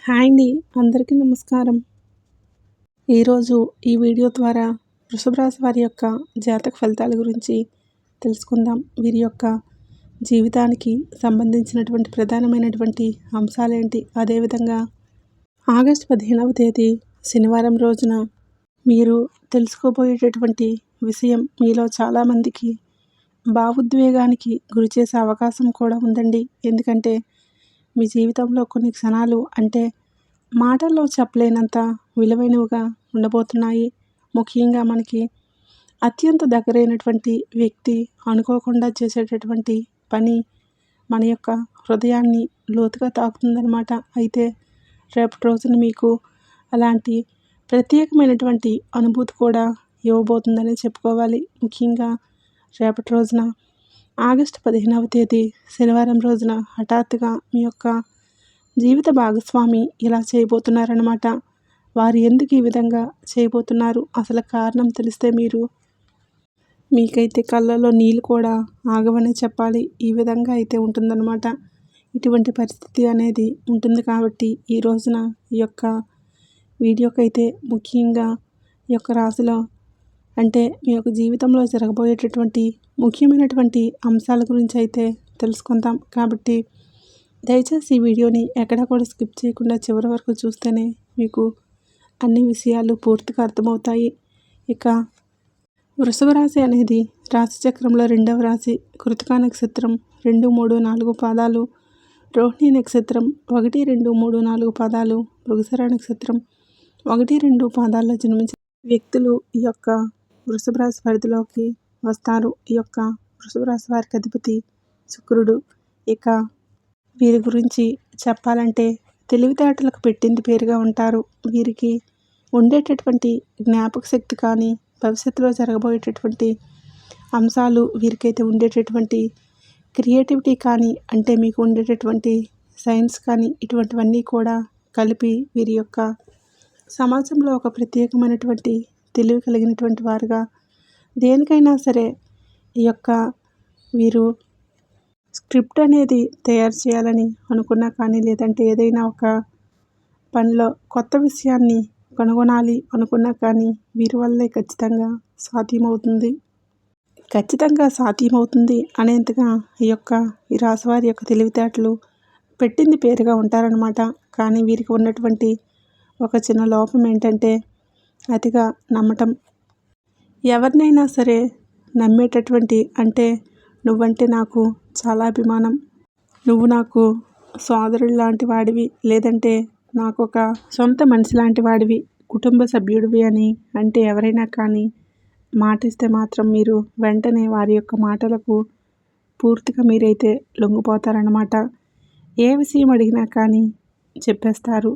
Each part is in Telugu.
హాయ్ అండి. అందరికీ నమస్కారం. ఈరోజు ఈ వీడియో ద్వారా వృషభ రాశి వారి యొక్క జాతక ఫలితాల గురించి తెలుసుకుందాం. వీరి యొక్క జీవితానికి సంబంధించినటువంటి ప్రధానమైనటువంటి అంశాలేంటి, అదేవిధంగా ఆగస్టు 15వ తేదీ శనివారం రోజున మీరు తెలుసుకోబోయేటటువంటి విషయం మీలో చాలామందికి భావోద్వేగానికి గురి చేసే అవకాశం కూడా ఉందండి. ఎందుకంటే మీ జీవితంలో కొన్ని క్షణాలు అంటే మాటల్లో చెప్పలేనంత విలువైనవిగా ఉండబోతున్నాయి. ముఖ్యంగా మనకి అత్యంత దగ్గరైనటువంటి వ్యక్తి అనుకోకుండా చేసేటటువంటి పని మన యొక్క హృదయాన్ని లోతుగా తాకుతుందనమాట. అయితే రేపటి రోజున మీకు అలాంటి ప్రత్యేకమైనటువంటి అనుభూతి కూడా ఇవ్వబోతుందని చెప్పుకోవాలి. ముఖ్యంగా రేపటి రోజున ఆగస్టు 15వ తేదీ శనివారం రోజున హఠాత్తుగా మీ యొక్క జీవిత భాగస్వామి ఇలా చేయబోతున్నారన్నమాట. వారు ఎందుకు ఈ విధంగా చేయబోతున్నారు, అసలు కారణం తెలిస్తే మీకైతే కళ్ళల్లో నీళ్ళు కూడా ఆగవనే చెప్పాలి. ఈ విధంగా అయితే ఉంటుందన్నమాట. ఇటువంటి పరిస్థితి అనేది ఉంటుంది కాబట్టి ఈ రోజున ఈ యొక్క వీడియోకైతే ముఖ్యంగా ఈ యొక్క రాశిలో అంటే మీ యొక్క జీవితంలో జరగబోయేటటువంటి ముఖ్యమైనటువంటి అంశాల గురించి అయితే తెలుసుకుందాం. కాబట్టి దయచేసి ఈ వీడియోని ఎక్కడా కూడా స్కిప్ చేయకుండా చివరి వరకు చూస్తేనే మీకు అన్ని విషయాలు పూర్తిగా అర్థమవుతాయి. ఇక వృషభ రాశి అనేది రాశి చక్రంలో 2వ రాశి. కృతికా నక్షత్రం 2, 3, 4 పాదాలు, రోహిణి నక్షత్రం 1, 2, 3, 4 పాదాలు, మృగశిర నక్షత్రం 1, 2 పాదాల్లో జన్మించిన వ్యక్తులు ఈ యొక్క వృషభ రాశి పరిధిలోకి వస్తారు. ఈ యొక్క వృషభ రాశి వారికి అధిపతి శుక్రుడు. ఇక వీరి గురించి చెప్పాలంటే తెలివితేటలకు పెట్టింది పేరుగా ఉంటారు. వీరికి ఉండేటటువంటి జ్ఞాపక శక్తి కానీ, భవిష్యత్తులో జరగబోయేటటువంటి అంశాలు, వీరికైతే ఉండేటటువంటి క్రియేటివిటీ కానీ, అంటే మీకు ఉండేటటువంటి సైన్స్ కానీ, ఇటువంటివన్నీ కూడా కలిపి వీరి యొక్క సమాజంలో ఒక ప్రత్యేకమైనటువంటి తెలివి కలిగినటువంటి వారుగా, దేనికైనా సరే ఈ యొక్క వీరు స్క్రిప్ట్ అనేది తయారు చేయాలని అనుకున్నా కానీ, లేదంటే ఏదైనా ఒక పనిలో కొత్త విషయాన్ని కనుగొనాలి అనుకున్నా కానీ వీరి వల్లే ఖచ్చితంగా సాధ్యమవుతుంది అనేంతగా ఈ రాశివారి యొక్క తెలివితేటలు పెట్టింది పేరుగా ఉంటారనమాట. కానీ వీరికి ఉన్నటువంటి ఒక చిన్న లోపం ఏంటంటే అతిగా నమ్మటం. ఎవరినైనా సరే నమ్మేటటువంటి అంటే నువ్వంటే నాకు చాలా అభిమానం, నువ్వు నాకు సోదరుడు లాంటి వాడివి, లేదంటే నాకు ఒక సొంత మనిషి లాంటి వాడివి, కుటుంబ సభ్యుడివి అని అంటే ఎవరైనా కానీ మాట ఇస్తే మాత్రం మీరు వెంటనే వారి యొక్క మాటలకు పూర్తిగా మీరైతే లొంగిపోతారన్నమాట. ఏ విషయం అడిగినా కానీ చెప్పేస్తారు.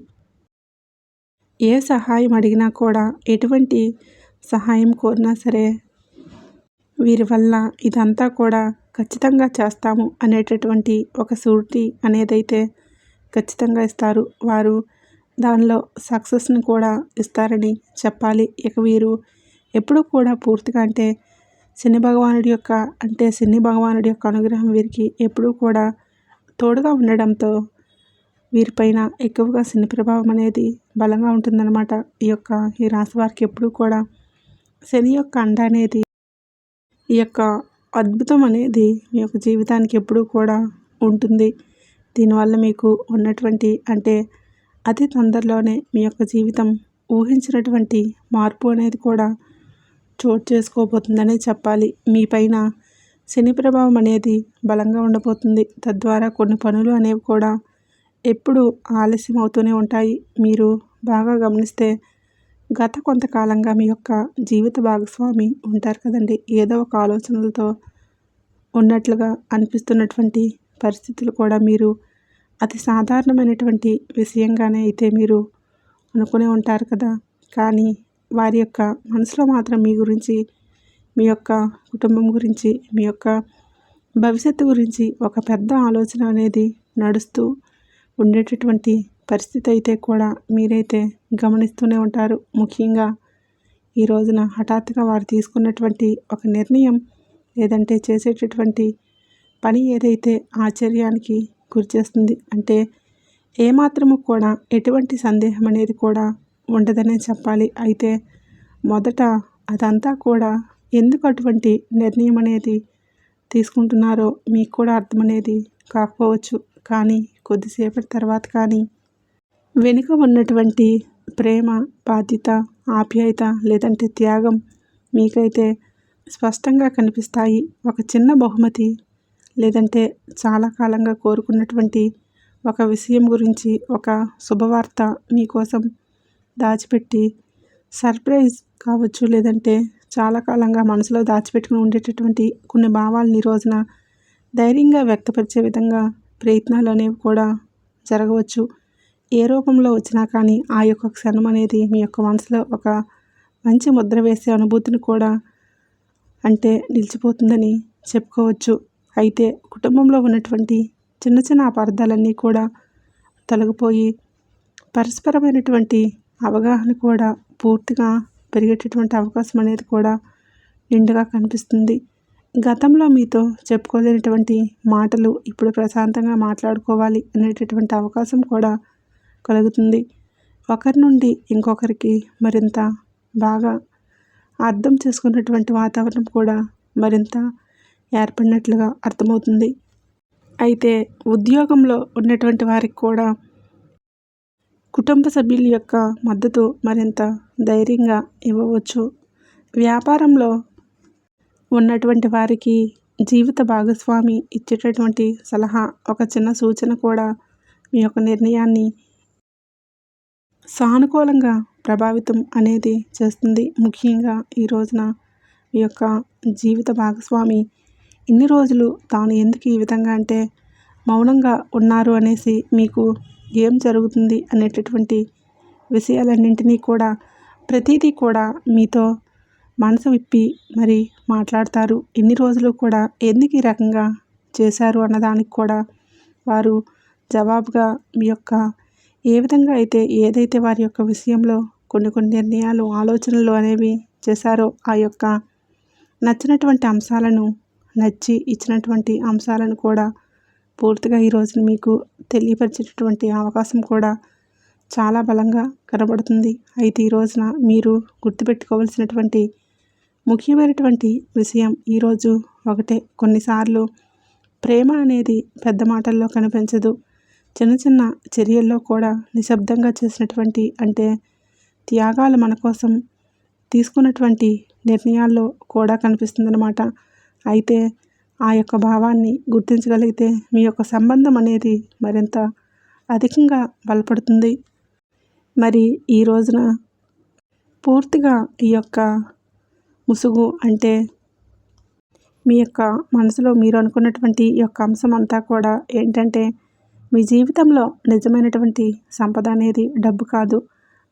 ఏ సహాయం అడిగినా కూడా, ఎటువంటి సహాయం కోరినా సరే వీరి వల్ల ఇదంతా కూడా ఖచ్చితంగా చేస్తాము అనేటటువంటి ఒక షూరిటీ అనేదైతే ఖచ్చితంగా ఇస్తారు. వారు దానిలో సక్సెస్ని కూడా ఇస్తారని చెప్పాలి. ఇక వీరు ఎప్పుడూ కూడా పూర్తిగా అంటే శని భగవానుడి యొక్క అనుగ్రహం వీరికి ఎప్పుడూ కూడా తోడుగా ఉండడంతో వీరిపైన ఎక్కువగా శని ప్రభావం అనేది బలంగా ఉంటుందన్నమాట. ఈ రాశి వారికి ఎప్పుడూ కూడా శని యొక్క అండ అనేది, ఈ యొక్క అద్భుతం అనేది మీ యొక్క జీవితానికి ఎప్పుడూ కూడా ఉంటుంది. దీనివల్ల మీకు ఉన్నటువంటి అంటే అతి తొందరలోనే మీ యొక్క జీవితం ఊహించినటువంటి మార్పు అనేది కూడా చోటు చేసుకోబోతుందనే చెప్పాలి. మీ పైన శని ప్రభావం అనేది బలంగా ఉండబోతుంది. తద్వారా కొన్ని పనులు అనేవి కూడా ఎప్పుడు ఆలస్యం అవుతూనే ఉంటాయి. మీరు బాగా గమనిస్తే గత కొంతకాలంగా మీ యొక్క జీవిత భాగస్వామి ఉంటారు కదండి, ఏదో ఒక ఆలోచనలతో ఉన్నట్లుగా అనిపిస్తున్నటువంటి పరిస్థితులు కూడా మీరు అతి సాధారణమైనటువంటి విషయంగానే అయితే మీరు అనుకునే ఉంటారు కదా. కానీ వారి యొక్క మనసులో మాత్రం మీ గురించి, మీ యొక్క కుటుంబం గురించి, మీ యొక్క భవిష్యత్తు గురించి ఒక పెద్ద ఆలోచన అనేది నడుస్తూ ఉండేటటువంటి పరిస్థితి అయితే కూడా మీరైతే గమనిస్తూనే ఉంటారు. ముఖ్యంగా ఈ రోజున హఠాత్తుగా వారు తీసుకున్నటువంటి ఒక నిర్ణయం, లేదంటే చేసేటటువంటి పని ఏదైతే ఆశ్చర్యానికి గురిచేస్తుంది, అంటే ఏమాత్రము కూడా ఎటువంటి సందేహం అనేది కూడా ఉండదనే చెప్పాలి. అయితే మొదట అదంతా కూడా ఎందుకు అటువంటి నిర్ణయం అనేది తీసుకుంటున్నారో మీకు కూడా అర్థమనేది కాకపోవచ్చు. కానీ కొద్దిసేపటి తర్వాత కానీ వెనుక ఉన్నటువంటి ప్రేమ, బాధ్యత, ఆప్యాయత లేదంటే త్యాగం మీకైతే స్పష్టంగా కనిపిస్తాయి. ఒక చిన్న బహుమతి లేదంటే చాలా కాలంగా కోరుకున్నటువంటి ఒక విషయం గురించి ఒక శుభవార్త మీకోసం దాచిపెట్టి సర్ప్రైజ్ కావచ్చు, లేదంటే చాలా కాలంగా మనసులో దాచిపెట్టుకుని ఉండేటటువంటి కొన్ని భావాలని ఈ రోజున ధైర్యంగా వ్యక్తపరిచే విధంగా ప్రయత్నాలు అనేవి కూడా జరగవచ్చు. ఏ రూపంలో వచ్చినా కానీ ఆ యొక్క క్షణం అనేది మీ యొక్క మనసులో ఒక మంచి ముద్ర వేసే అనుభూతిని కూడా అంటే నిలిచిపోతుందని చెప్పుకోవచ్చు. అయితే కుటుంబంలో ఉన్నటువంటి చిన్న చిన్న అపార్థాలన్నీ కూడా తొలగిపోయి పరస్పరమైనటువంటి అవగాహన కూడా పూర్తిగా పెరిగేటటువంటి అవకాశం అనేది కూడా నిండుగా కనిపిస్తుంది. గతంలో మీతో చెప్పుకోలేనటువంటి మాటలు ఇప్పుడు ప్రశాంతంగా మాట్లాడుకోవాలి అనేటటువంటి అవకాశం కూడా కలుగుతుంది. ఒకరి నుండి ఇంకొకరికి మరింత బాగా అర్థం చేసుకున్నటువంటి వాతావరణం కూడా మరింత ఏర్పడినట్లుగా అర్థమవుతుంది. అయితే ఉద్యోగంలో ఉన్నటువంటి వారికి కూడా కుటుంబ సభ్యుల యొక్క మద్దతు మరింత ధైర్యంగా ఇవ్వవచ్చు. వ్యాపారంలో ఉన్నటువంటి వారికి జీవిత భాగస్వామి ఇచ్చేటటువంటి సలహా, ఒక చిన్న సూచన కూడా మీ యొక్క నిర్ణయాన్ని సానుకూలంగా ప్రభావితం అనేది చేస్తుంది. ముఖ్యంగా ఈ రోజున మీ యొక్క జీవిత భాగస్వామి ఇన్ని రోజులు తాను ఎందుకు ఈ విధంగా అంటే మౌనంగా ఉన్నారు అనేసి మీకు ఏం జరుగుతుంది అనేటటువంటి విషయాలన్నింటినీ కూడా ప్రతిదీ కూడా మీతో మనసు విప్పి మరి మాట్లాడతారు. ఎన్ని రోజులు కూడా ఎందుకు ఈ రకంగా చేశారు అన్నదానికి కూడా వారు జవాబుగా మీ యొక్క ఏ విధంగా అయితే ఏదైతే వారి యొక్క విషయంలో కొన్ని నిర్ణయాలు, ఆలోచనలు అనేవి చేశారో ఆ యొక్క నచ్చినటువంటి అంశాలను, నచ్చి ఇచ్చినటువంటి అంశాలను కూడా పూర్తిగా ఈ రోజున మీకు తెలియపరిచేటటువంటి అవకాశం కూడా చాలా బలంగా కనబడుతుంది. అయితే ఈ రోజున మీరు గుర్తుపెట్టుకోవాల్సినటువంటి ముఖ్యమైనటువంటి విషయం ఈరోజు ఒకటే. కొన్నిసార్లు ప్రేమ అనేది పెద్ద మాటల్లో కనిపించదు. చిన్న చిన్న చర్యల్లో కూడా నిశ్శబ్దంగా చేసినటువంటి అంటే త్యాగాలు మన కోసం తీసుకున్నటువంటి నిర్ణయాల్లో కూడా కనిపిస్తుందన్నమాట. అయితే ఆ యొక్క భావాన్ని గుర్తించగలిగితే మీ యొక్క సంబంధం అనేది మరింత అధికంగా బలపడుతుంది. మరి ఈ రోజున పూర్తిగా ఈ యొక్క ముసుగు అంటే మీ యొక్క మనసులో మీరు అనుకున్నటువంటి ఈ యొక్క అంశం అంతా కూడా ఏంటంటే మీ జీవితంలో నిజమైనటువంటి సంపద అనేది డబ్బు కాదు.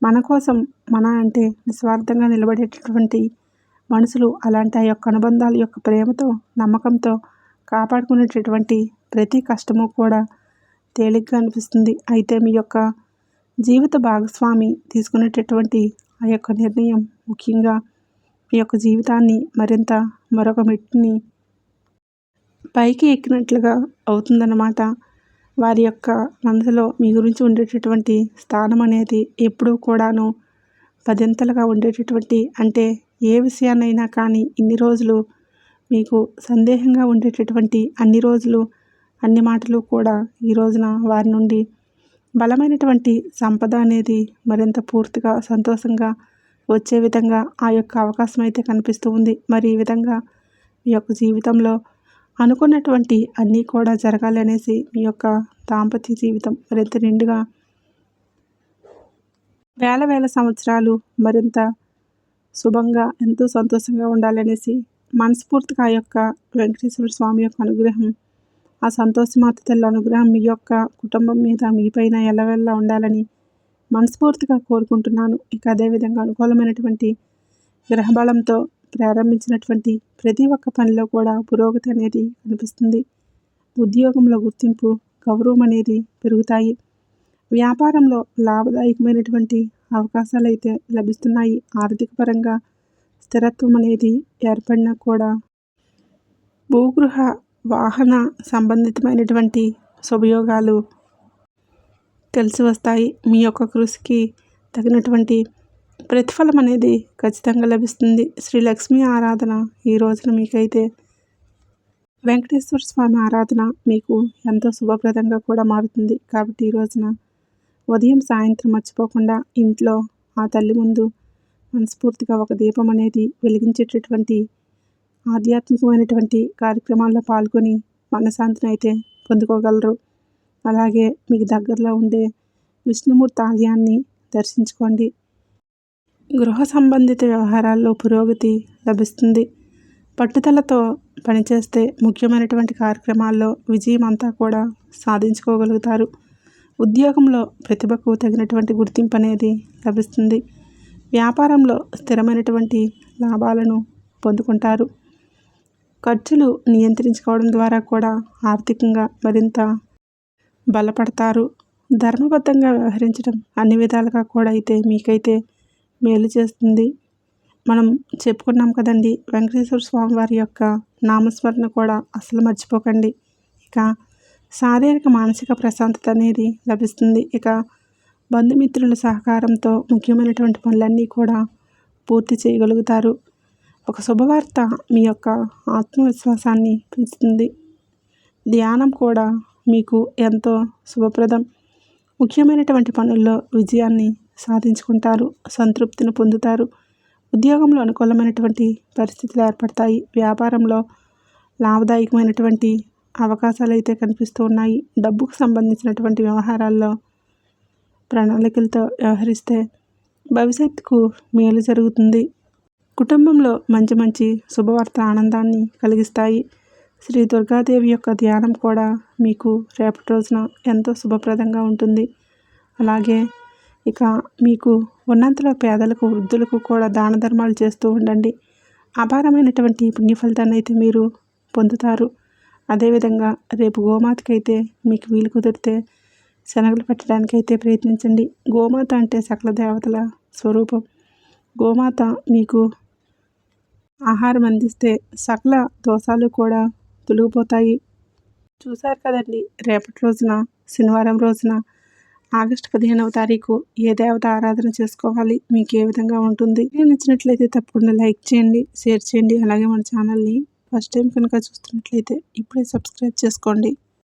మన కోసం మన అంటే నిస్వార్థంగా నిలబడేటటువంటి మనుషులు, అలాంటి ఆ యొక్క అనుబంధాల యొక్క ప్రేమతో, నమ్మకంతో కాపాడుకునేటటువంటి ప్రతి కష్టము కూడా తేలిగ్గా అనిపిస్తుంది. అయితే మీ యొక్క జీవిత భాగస్వామి తీసుకునేటటువంటి ఆ యొక్క నిర్ణయం ముఖ్యంగా మీ యొక్క జీవితాన్ని మరింత మరొక మెట్టుని పైకి ఎక్కినట్లుగా అవుతుందన్నమాట. వారి యొక్క మనసులో మీ గురించి ఉండేటటువంటి స్థానం అనేది ఎప్పుడూ కూడాను పదింతలుగా ఉండేటటువంటి అంటే ఏ విషయాన్నైనా కానీ ఇన్ని రోజులు మీకు సందేహంగా ఉండేటటువంటి అన్ని రోజులు అన్ని మాటలు కూడా ఈ రోజున వారి నుండి బలమైనటువంటి సంపద అనేది మరింత పూర్తిగా సంతోషంగా వచ్చే విధంగా ఆ యొక్క అవకాశం అయితే కనిపిస్తూ ఉంది. మరి ఈ విధంగా మీ యొక్క జీవితంలో అనుకున్నటువంటి అన్నీ కూడా జరగాలి అనేసి మీ యొక్క దాంపత్య జీవితం మరింత నిండుగా వేల సంవత్సరాలు మరింత శుభంగా ఎంతో సంతోషంగా ఉండాలనేసి మనస్ఫూర్తిగా ఆ యొక్క వెంకటేశ్వర స్వామి యొక్క అనుగ్రహం, ఆ సంతోషమాత తల్లి అనుగ్రహం మీ యొక్క కుటుంబం మీద మీపైన ఎల్లవెల్లా ఉండాలని మనస్ఫూర్తిగా కోరుకుంటున్నాను. ఇక అదేవిధంగా అనుకూలమైనటువంటి గ్రహబలంతో ప్రారంభించినటువంటి ప్రతి ఒక్క పనిలో కూడా పురోగతి అనేది కనిపిస్తుంది. ఉద్యోగంలో గుర్తింపు, గౌరవం అనేది పెరుగుతాయి. వ్యాపారంలో లాభదాయకమైనటువంటి అవకాశాలు అయితే లభిస్తున్నాయి. ఆర్థిక పరంగా స్థిరత్వం అనేది ఏర్పడినా కూడా భూగృహ వాహన సంబంధితమైనటువంటి శుభయోగాలు కలిసి వస్తాయి. మీ యొక్క కృషికి తగినటువంటి ప్రతిఫలం అనేది ఖచ్చితంగా లభిస్తుంది. శ్రీ లక్ష్మీ ఆరాధన ఈ రోజున మీకైతే వెంకటేశ్వర స్వామి ఆరాధన మీకు ఎంతో శుభప్రదంగా కూడా మారుతుంది. కాబట్టి ఈ రోజున ఉదయం సాయంత్రం మర్చిపోకుండా ఇంట్లో ఆ తల్లి ముందు మనస్ఫూర్తిగా ఒక దీపం అనేది వెలిగించేటటువంటి ఆధ్యాత్మికమైనటువంటి కార్యక్రమాల్లో పాల్గొని మనశ్శాంతిని అయితే పొందుకోగలరు. అలాగే మీకు దగ్గరలో ఉండే విష్ణుమూర్తి ఆలయాన్ని దర్శించుకోండి. గృహ సంబంధిత వ్యవహారాల్లో పురోగతి లభిస్తుంది. పట్టుదలతో పనిచేస్తే ముఖ్యమైనటువంటి కార్యక్రమాల్లో విజయం అంతా కూడా సాధించుకోగలుగుతారు. ఉద్యోగంలో ప్రతిభకు తగినటువంటి గుర్తింపు అనేది లభిస్తుంది. వ్యాపారంలో స్థిరమైనటువంటి లాభాలను పొందుకుంటారు. ఖర్చులు నియంత్రించుకోవడం ద్వారా కూడా ఆర్థికంగా మరింత బలపడతారు. ధర్మబద్ధంగా వ్యవహరించడం అన్ని విధాలుగా కూడా అయితే మీకైతే మేలు చేస్తుంది. మనం చెప్పుకున్నాం కదండి, వెంకటేశ్వర స్వామి వారి యొక్క నామస్మరణ కూడా అసలు మర్చిపోకండి. ఇక శారీరక మానసిక ప్రశాంతత అనేది లభిస్తుంది. ఇక బంధుమిత్రుల సహకారంతో ముఖ్యమైనటువంటి పనులన్నీ కూడా పూర్తి చేయగలుగుతారు. ఒక శుభవార్త మీ యొక్క ఆత్మవిశ్వాసాన్ని పెంచుతుంది. ధ్యానం కూడా మీకు ఎంతో శుభప్రదం. ముఖ్యమైనటువంటి పనుల్లో విజయాన్ని సాధించుకుంటారు. సంతృప్తిని పొందుతారు. ఉద్యోగంలో అనుకూలమైనటువంటి పరిస్థితులు ఏర్పడతాయి. వ్యాపారంలో లాభదాయకమైనటువంటి అవకాశాలు అయితే కనిపిస్తూ ఉన్నాయి. డబ్బుకు సంబంధించినటువంటి వ్యవహారాల్లో ప్రణాళికలతో వ్యవహరిస్తే భవిష్యత్తుకు మేలు జరుగుతుంది. కుటుంబంలో మంచి మంచి శుభవార్తలు ఆనందాన్ని కలిగిస్తాయి. శ్రీ దుర్గాదేవి యొక్క ధ్యానం కూడా మీకు రేపటి రోజున ఎంతో శుభప్రదంగా ఉంటుంది. అలాగే ఇక మీకు ఉన్నంతలో పేదలకు వృద్ధులకు కూడా దాన ధర్మాలు చేస్తూ ఉండండి. అపారమైనటువంటి పుణ్య ఫలితాన్ని అయితే మీరు పొందుతారు. అదేవిధంగా రేపు గోమాతకైతే మీకు వీలు కుదిరితే శనగలు పెట్టడానికైతే ప్రయత్నించండి. గోమాత అంటే సకల దేవతల స్వరూపం. గోమాత మీకు ఆహారం అందిస్తే సకల దోషాలు కూడా తొలగిపోతాయి. చూశారు కదండి, రేపటి రోజున శనివారం రోజున ఆగస్టు 15వ తారీఖు ఏ దేవత ఆరాధన చేసుకోవాలి, మీకు ఏ విధంగా ఉంటుంది. నచ్చినట్లయితే తప్పకుండా లైక్ చేయండి, షేర్ చేయండి. అలాగే మన ఛానల్ని ఫస్ట్ టైం కనుక చూస్తున్నట్లయితే ఇప్పుడే సబ్స్క్రైబ్ చేసుకోండి.